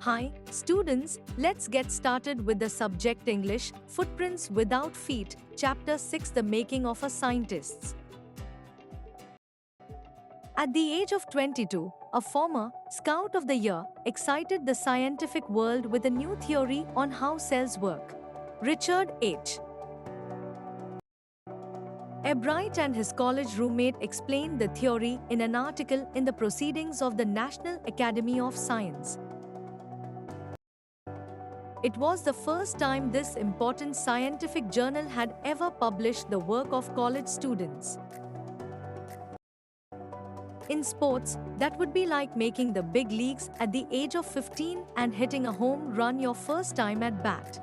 Hi, students, let's get started with the subject English, Footprints Without Feet, Chapter 6 The Making of a Scientist. At the age of 22, a former Scout of the Year excited the scientific world with a new theory on how cells work. Richard H. Ebright and his college roommate explained the theory in an article in the Proceedings of the National Academy of Science. It was the first time this important scientific journal had ever published the work of college students. In sports, that would be like making the big leagues at the age of 15 and hitting a home run your first time at bat.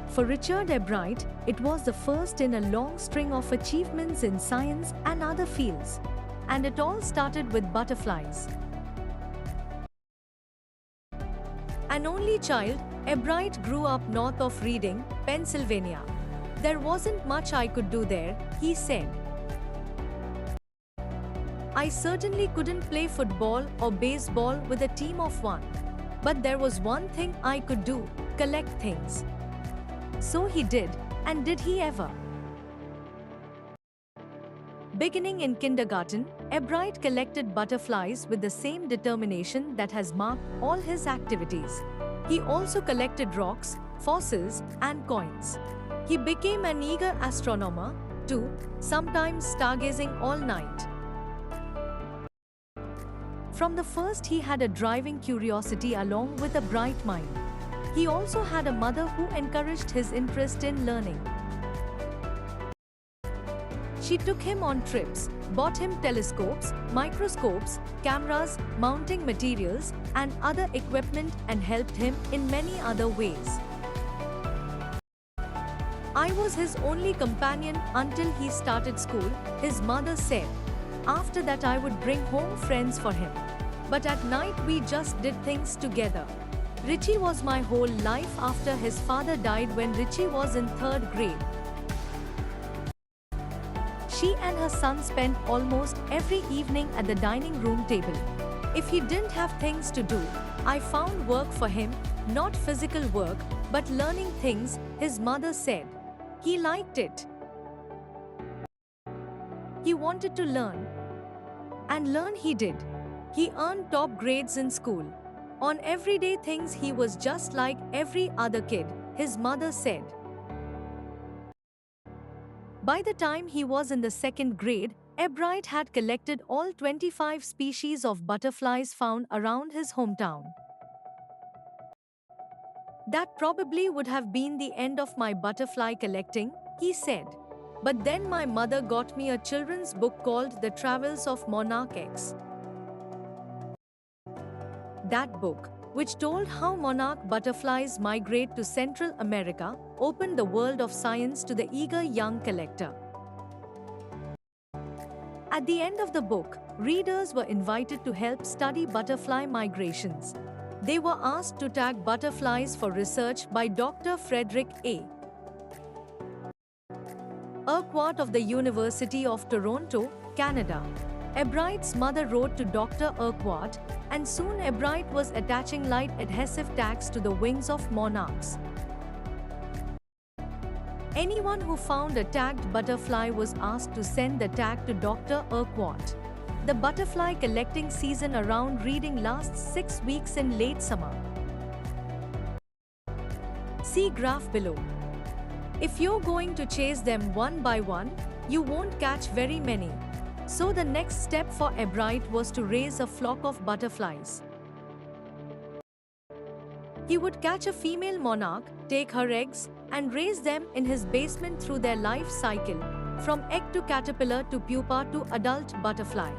For Richard Ebright, it was the first in a long string of achievements in science and other fields. And it all started with butterflies. An only child, Ebright grew up north of Reading, Pennsylvania. There wasn't much I could do there, he said. I certainly couldn't play football or baseball with a team of one. But there was one thing I could do: collect things. So he did, and did he ever? Beginning in kindergarten, Ebright collected butterflies with the same determination that has marked all his activities. He also collected rocks, fossils, and coins. He became an eager astronomer, too, sometimes stargazing all night. From the first, he had a driving curiosity along with a bright mind. He also had a mother who encouraged his interest in learning. She took him on trips, bought him telescopes, microscopes, cameras, mounting materials, and other equipment, and helped him in many other ways. I was his only companion until he started school, his mother said. After that I would bring home friends for him. But at night we just did things together. Richie was my whole life after his father died when Richie was in 3rd grade. She and her son spent almost every evening at the dining room table. If he didn't have things to do, I found work for him, not physical work, but learning things, his mother said. He liked it. He wanted to learn. And learn he did. He earned top grades in school. On everyday things he was just like every other kid, his mother said. By the time he was in the 2nd grade, Ebright had collected all 25 species of butterflies found around his hometown. That probably would have been the end of my butterfly collecting, he said. But then my mother got me a children's book called The Travels of Monarch X. That book, which told how monarch butterflies migrate to Central America, opened the world of science to the eager young collector. At the end of the book, readers were invited to help study butterfly migrations. They were asked to tag butterflies for research by Dr. Frederick A. Urquhart of the University of Toronto, Canada. Ebright's mother wrote to Dr. Urquhart, and soon Ebright was attaching light adhesive tags to the wings of monarchs. Anyone who found a tagged butterfly was asked to send the tag to Dr. Urquhart. The butterfly collecting season around Reading lasts 6 weeks in late summer. See graph below. If you're going to chase them one by one, you won't catch very many. So the next step for Ebright was to raise a flock of butterflies. He would catch a female monarch, take her eggs, and raise them in his basement through their life cycle, from egg to caterpillar to pupa to adult butterfly.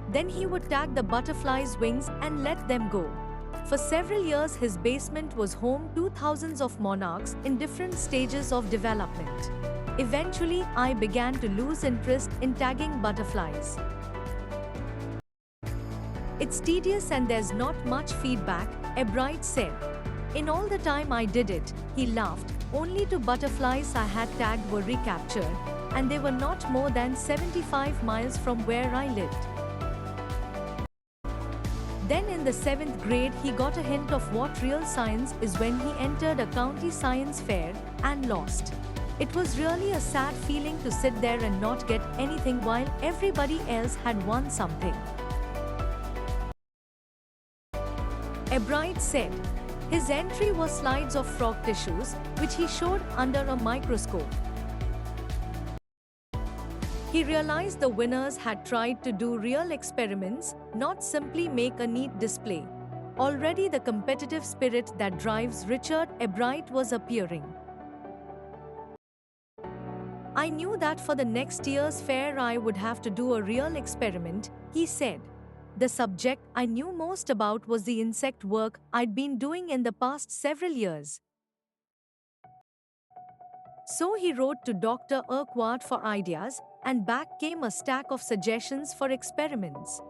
Then he would tag the butterfly's wings and let them go. For several years his basement was home to thousands of monarchs in different stages of development. Eventually, I began to lose interest in tagging butterflies. It's tedious and there's not much feedback, Ebright said. In all the time I did it, he laughed, only 2 butterflies I had tagged were recaptured, and they were not more than 75 miles from where I lived. Then in the 7th grade, he got a hint of what real science is when he entered a county science fair and lost. It was really a sad feeling to sit there and not get anything while everybody else had won something. Ebright said. His entry was slides of frog tissues, which he showed under a microscope. He realized the winners had tried to do real experiments, not simply make a neat display. Already the competitive spirit that drives Richard Ebright was appearing. I knew that for the next year's fair I would have to do a real experiment, he said. The subject I knew most about was the insect work I'd been doing in the past several years. So he wrote to Dr. Urquhart for ideas, and back came a stack of suggestions for experiments.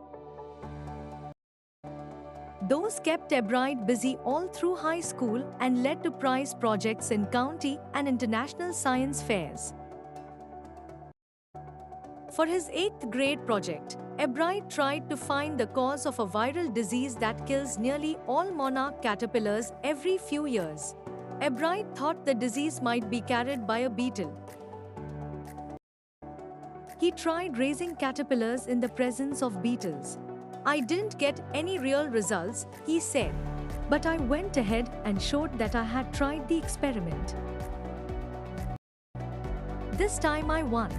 Those kept Ebright busy all through high school and led to prize projects in county and international science fairs. For his 8th grade project, Ebright tried to find the cause of a viral disease that kills nearly all monarch caterpillars every few years. Ebright thought the disease might be carried by a beetle. He tried raising caterpillars in the presence of beetles. I didn't get any real results, he said. But I went ahead and showed that I had tried the experiment. This time I won.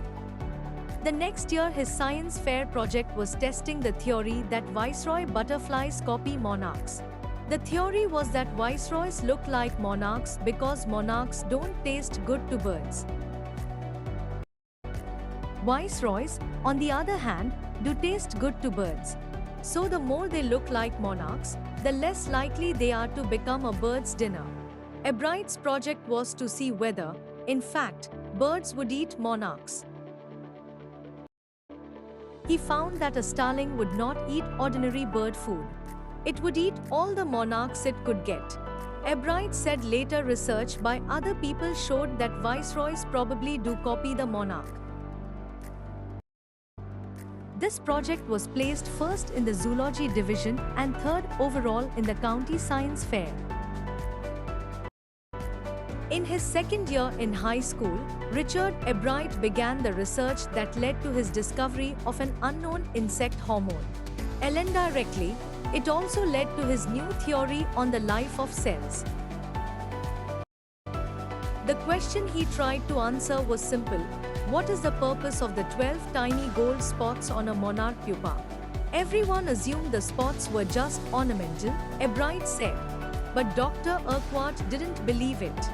The next year his science fair project was testing the theory that viceroy butterflies copy monarchs. The theory was that viceroys look like monarchs because monarchs don't taste good to birds. Viceroys, on the other hand, do taste good to birds. So the more they look like monarchs, the less likely they are to become a bird's dinner. Ebright's project was to see whether, in fact, birds would eat monarchs. He found that a starling would not eat ordinary bird food. It would eat all the monarchs it could get. Ebright said later research by other people showed that viceroys probably do copy the monarch. This project was placed first in the zoology division and third overall in the county science fair. In his second year in high school, Richard Ebright began the research that led to his discovery of an unknown insect hormone. Indirectly, it also led to his new theory on the life of cells. The question he tried to answer was simple: what is the purpose of the 12 tiny gold spots on a monarch pupa? Everyone assumed the spots were just ornamental, Ebright said. But Dr. Urquhart didn't believe it.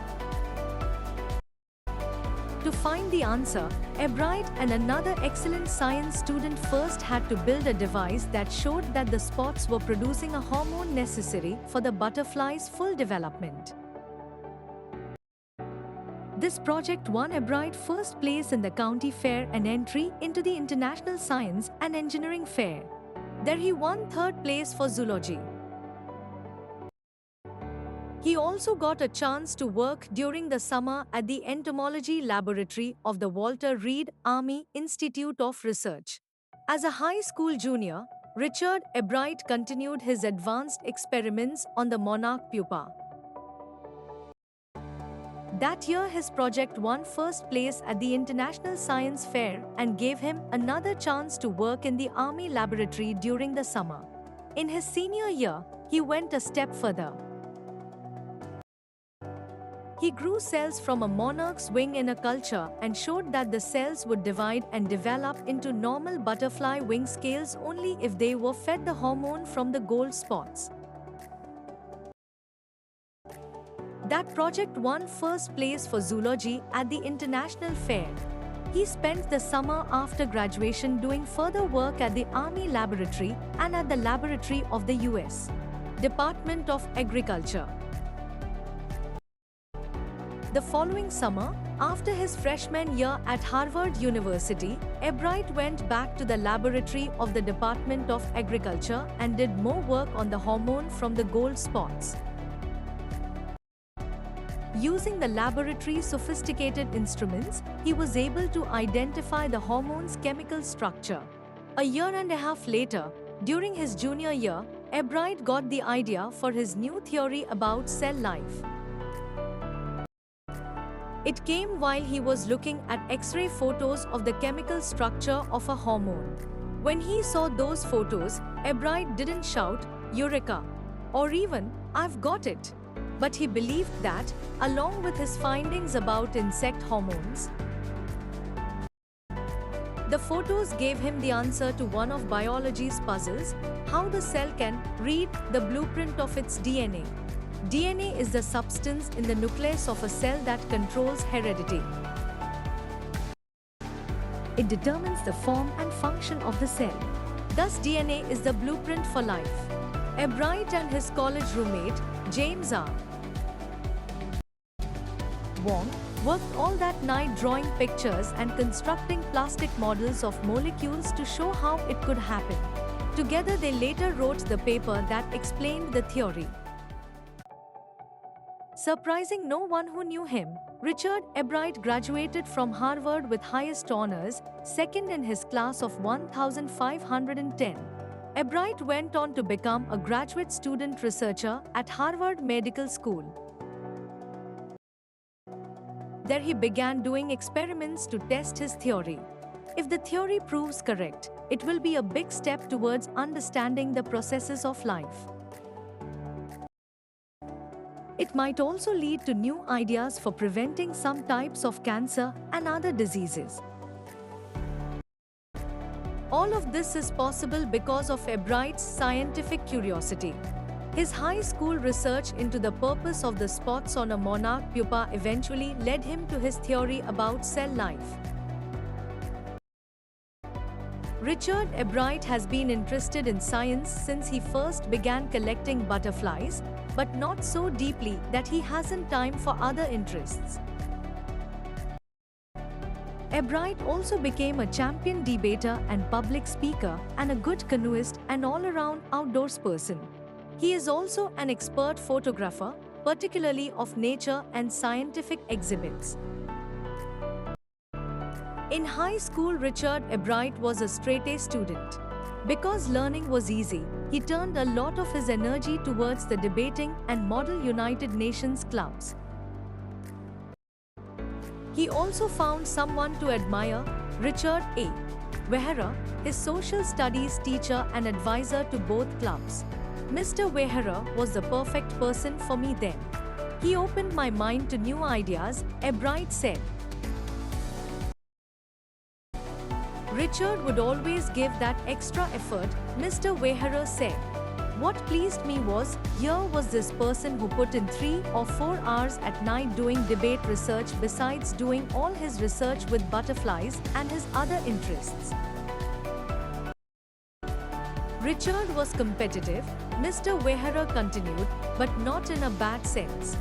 To find the answer, Ebright and another excellent science student first had to build a device that showed that the spots were producing a hormone necessary for the butterfly's full development. This project won Ebright first place in the county fair and entry into the International Science and Engineering Fair. There he won third place for zoology. He also got a chance to work during the summer at the entomology laboratory of the Walter Reed Army Institute of Research. As a high school junior, Richard Ebright continued his advanced experiments on the monarch pupa. That year his project won first place at the International Science Fair and gave him another chance to work in the Army laboratory during the summer. In his senior year, he went a step further. He grew cells from a monarch's wing in a culture and showed that the cells would divide and develop into normal butterfly wing scales only if they were fed the hormone from the gold spots. That project won first place for zoology at the International Fair. He spent the summer after graduation doing further work at the Army Laboratory and at the Laboratory of the U.S. Department of Agriculture. The following summer, after his freshman year at Harvard University, Ebright went back to the laboratory of the Department of Agriculture and did more work on the hormone from the gold spots. Using the laboratory's sophisticated instruments, he was able to identify the hormone's chemical structure. A year and a half later, during his junior year, Ebright got the idea for his new theory about cell life. It came while he was looking at X-ray photos of the chemical structure of a hormone. When he saw those photos, Ebright didn't shout, "Eureka!" or even, "I've got it!" But he believed that, along with his findings about insect hormones, the photos gave him the answer to one of biology's puzzles: how the cell can read the blueprint of its DNA. DNA is the substance in the nucleus of a cell that controls heredity. It determines the form and function of the cell. Thus, DNA is the blueprint for life. Ebright and his college roommate, James R. Wong, worked all that night drawing pictures and constructing plastic models of molecules to show how it could happen. Together, they later wrote the paper that explained the theory. Surprising no one who knew him, Richard Ebright graduated from Harvard with highest honors, second in his class of 1,510. Ebright went on to become a graduate student researcher at Harvard Medical School. There he began doing experiments to test his theory. If the theory proves correct, it will be a big step towards understanding the processes of life. It might also lead to new ideas for preventing some types of cancer and other diseases. All of this is possible because of Ebright's scientific curiosity. His high school research into the purpose of the spots on a monarch pupa eventually led him to his theory about cell life. Richard Ebright has been interested in science since he first began collecting butterflies, but not so deeply that he hasn't time for other interests. Ebright also became a champion debater and public speaker and a good canoeist and all-around outdoors person. He is also an expert photographer, particularly of nature and scientific exhibits. In high school, Richard Ebright was a straight-A student. Because learning was easy, he turned a lot of his energy towards the debating and Model United Nations clubs. He also found someone to admire, Richard A. Vehera, his social studies teacher and advisor to both clubs. Mr. Vehera was the perfect person for me then. He opened my mind to new ideas, Ebright said. Richard would always give that extra effort, Mr. Vehera said. What pleased me was, here was this person who put in 3 or 4 hours at night doing debate research besides doing all his research with butterflies and his other interests. Richard was competitive, Mr. Vehera continued, but not in a bad sense.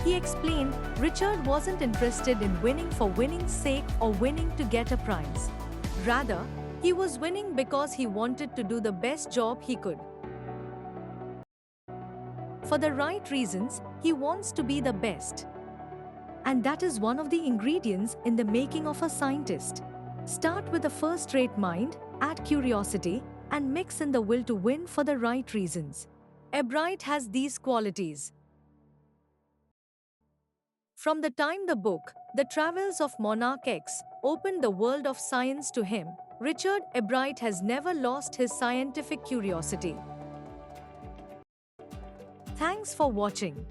He explained, Richard wasn't interested in winning for winning's sake or winning to get a prize. Rather, he was winning because he wanted to do the best job he could. For the right reasons, he wants to be the best. And that is one of the ingredients in the making of a scientist. Start with a first-rate mind, add curiosity, and mix in the will to win for the right reasons. Ebright has these qualities. From the time the book, The Travels of Monarch X, opened the world of science to him, Richard Ebright has never lost his scientific curiosity. Thanks for watching.